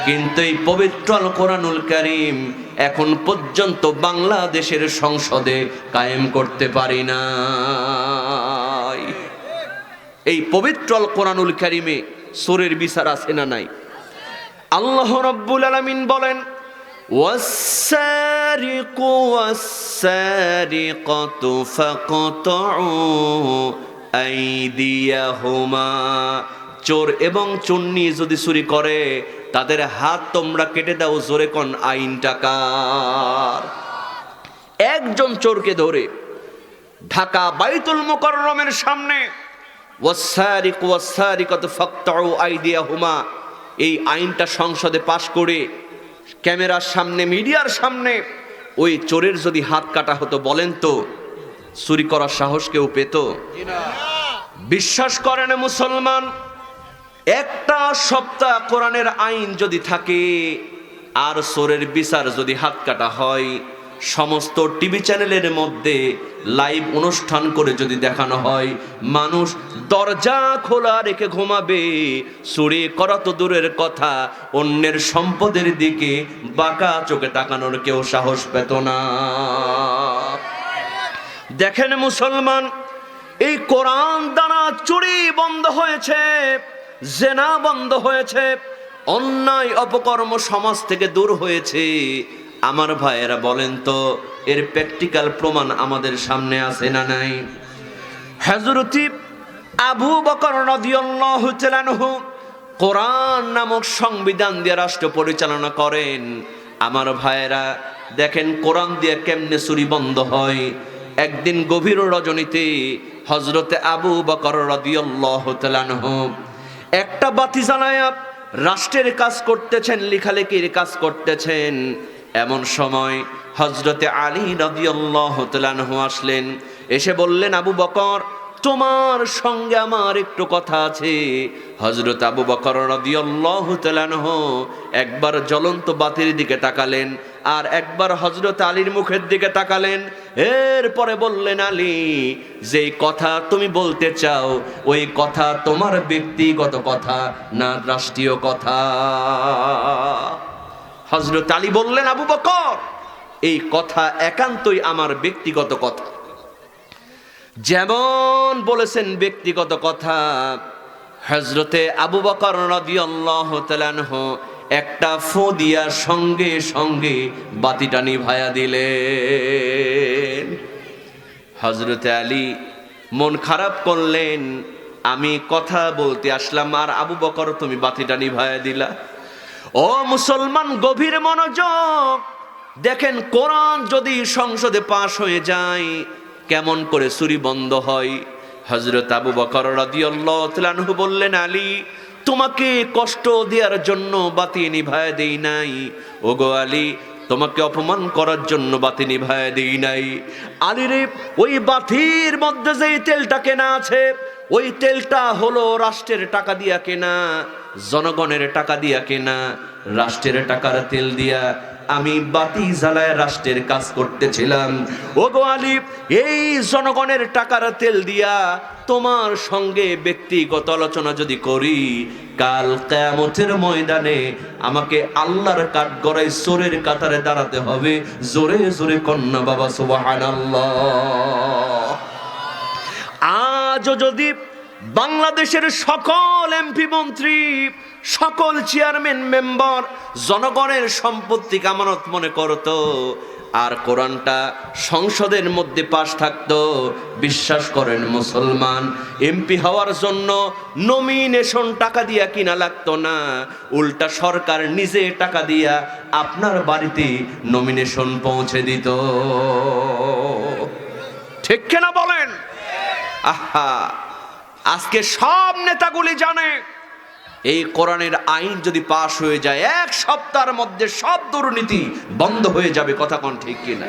কিন্তু এই পবিত্র আল কোরআনুল কারীম এখন পর্যন্ত বাংলাদেশের সংসদে কায়েম করতে পারি না। এই পবিত্র আল কোরআনুল কারীমে সূরের বিচার আছে না নাই? আল্লাহ রাব্বুল আলামিন বলেন, ওয়াস-সারিকু ওয়াস-সারিকাতু ফাকতাউ আইদিয়াহুমা, চোর এবং চুন্নি যদি চুরি করে তাদের হাত তোমরা কেটে দাও। জোরে কোন আইনটা কার? একজন চোরকে ধরে ঢাকা বাইতুল মুকাররমের সামনে ওয়াস-সারিকু ওয়াস-সারিকাতু ফাকতাউ আইদিয়াহুমা, এই আইনটা সংসদে পাশ করে ক্যামেরার সামনে, মিডিয়ার সামনে ওই চোরের যদি হাত কাটা হতো, বলেন তো চুরি করার সাহস কেউ পেত? বিশ্বাস করেন মুসলমান, একটা সপ্তাহ কোরআনের আইন যদি থাকে আর চোরের বিচার যদি হাত কাটা হয়, সমস্ত টিভি চ্যানেলের মধ্যে লাইভ অনুষ্ঠান করে যদি দেখানো হয়, মানুষ দরজা খোলা রেখে ঘুমাবে। চুরি করা তো দূরের কথা, অন্যের সম্পদের দিকে বাঁকা চোখে তাকানোর কেউ সাহস পেত না। দেখেন মুসলমান, এই কোরআন দ্বারা চুরি বন্ধ হয়েছে, জেনা বন্ধ হয়েছে, অন্যায় অপকর্ম সমাজ থেকে দূর হয়েছে। আমার ভাইয়েরা বলেন তো, এর প্র্যাকটিক্যাল প্রমাণ আমাদের সামনে আছে না নাই? হযরত আবু বকর রাদিয়াল্লাহু তাআলা আনহু কোরআন নামক সংবিধান দিয়ে রাষ্ট্র পরিচালনা করেন। আমার ভাইয়েরা দেখেন কোরআন দিয়ে কেমনে চুরি বন্ধ হয়। একদিন গভীর রজনীতে হযরত আবু বকর রাদিয়াল্লাহু তাআলা আনহু একটা বাতি জ্বালায়া রাষ্ট্রের কাজ করতেছেন, লেখালেখির কাজ করতেছেন। এমন সময় হযরতে আলী রাদিয়াল্লাহু তাআলা আনহু আসলেন, এসে বললেন, আবু বকর, তোমার সঙ্গে আমার একটু কথা আছে। হযরত আবু বকর রাদিয়াল্লাহু তাআলা আনহু একবার জ্বলন্ত বাতির দিকে তাকালেন, আর একবার হযরত আলীর মুখের দিকে তাকালেন। এরপরে বললেন, আলী, যেই কথা তুমি বলতে চাও ওই কথা তোমার ব্যক্তিগত কথা না রাষ্ট্রীয় কথা? হযরত আলী বললেন, আবু বকর, এই কথা একান্তই আমার ব্যক্তিগত কথা। যেমন বলেছেন ব্যক্তিগত কথা, হযরতে আবু বকর রাদিয়াল্লাহু তাআলা আনহু একটা ফু দিয়া সঙ্গে সঙ্গে বাতিটা নিভায়া দিলেন। হযরতে আলী মন খারাপ করলেন, আমি কথা বলতে আসলাম আর আবু বকর তুমি বাতিটা নিভায়া দিলা। ও মুসলমান, গভীর মনোযোগ। দেখেন কোরআন যদি সংসদে পাশ হয়ে যায় কেমন করে চুরি বন্ধ হয়। হযরত আবু বকর রাদিয়াল্লাহু তাআলা আনহু বললেন, আলী, তোমাকে কষ্ট দেওয়ার জন্য বাতি নিভায়া দেই নাই। ওগো আলী, তোমাকে অপমান করার জন্য বাতি নিভায়া দেই নাই। আলী রে, ওই বাতির মধ্যে যেই তেলটা কেনা আছে ওই তেলটা হলো রাষ্ট্রের টাকা দিয়া কেনা, জনগণের টাকা দিয়া কেনা। রাষ্ট্রের টাকার তেল দিয়া আমি বাতি জ্বালায় রাষ্ট্রের কাজ করতেছিলাম। ওগো আলী, এই জনগণের টাকার তেল দিয়া তোমার সঙ্গে ব্যক্তিগত আলোচনা যদি করি, কাল কিয়ামতের ময়দানে আমাকে আল্লাহর কাঠগড়ায় চোরের কাতারে দাঁড়াতে হবে। জোরে জোরে কন্যা বাবা সুবহানাল্লাহ। আজও যদি বাংলাদেশের সকল এমপি মন্ত্রী, সকল চেয়ারম্যান মেম্বার জনগণের সম্পত্তি আমানত মনে করতো আর কোরআনটা সংসদের মধ্যে পাশ থাকতো, বিশ্বাস করেন মুসলমান, এমপি হওয়ার জন্য নমিনেশন টাকা দিয়া কিনা লাগতো না, উল্টা সরকার নিজে টাকা দিয়া আপনার বাড়িতে নমিনেশন পৌঁছে দিত। ঠিক কিনা বলেন? আহা, আজকে সব নেতাগুলি জানে এই কোরআনের আইন যদি পাশ হয়ে যায় এক সপ্তাহের মধ্যে সব দুর্নীতি বন্ধ হয়ে যাবে। কথা কোন ঠিক কিনা?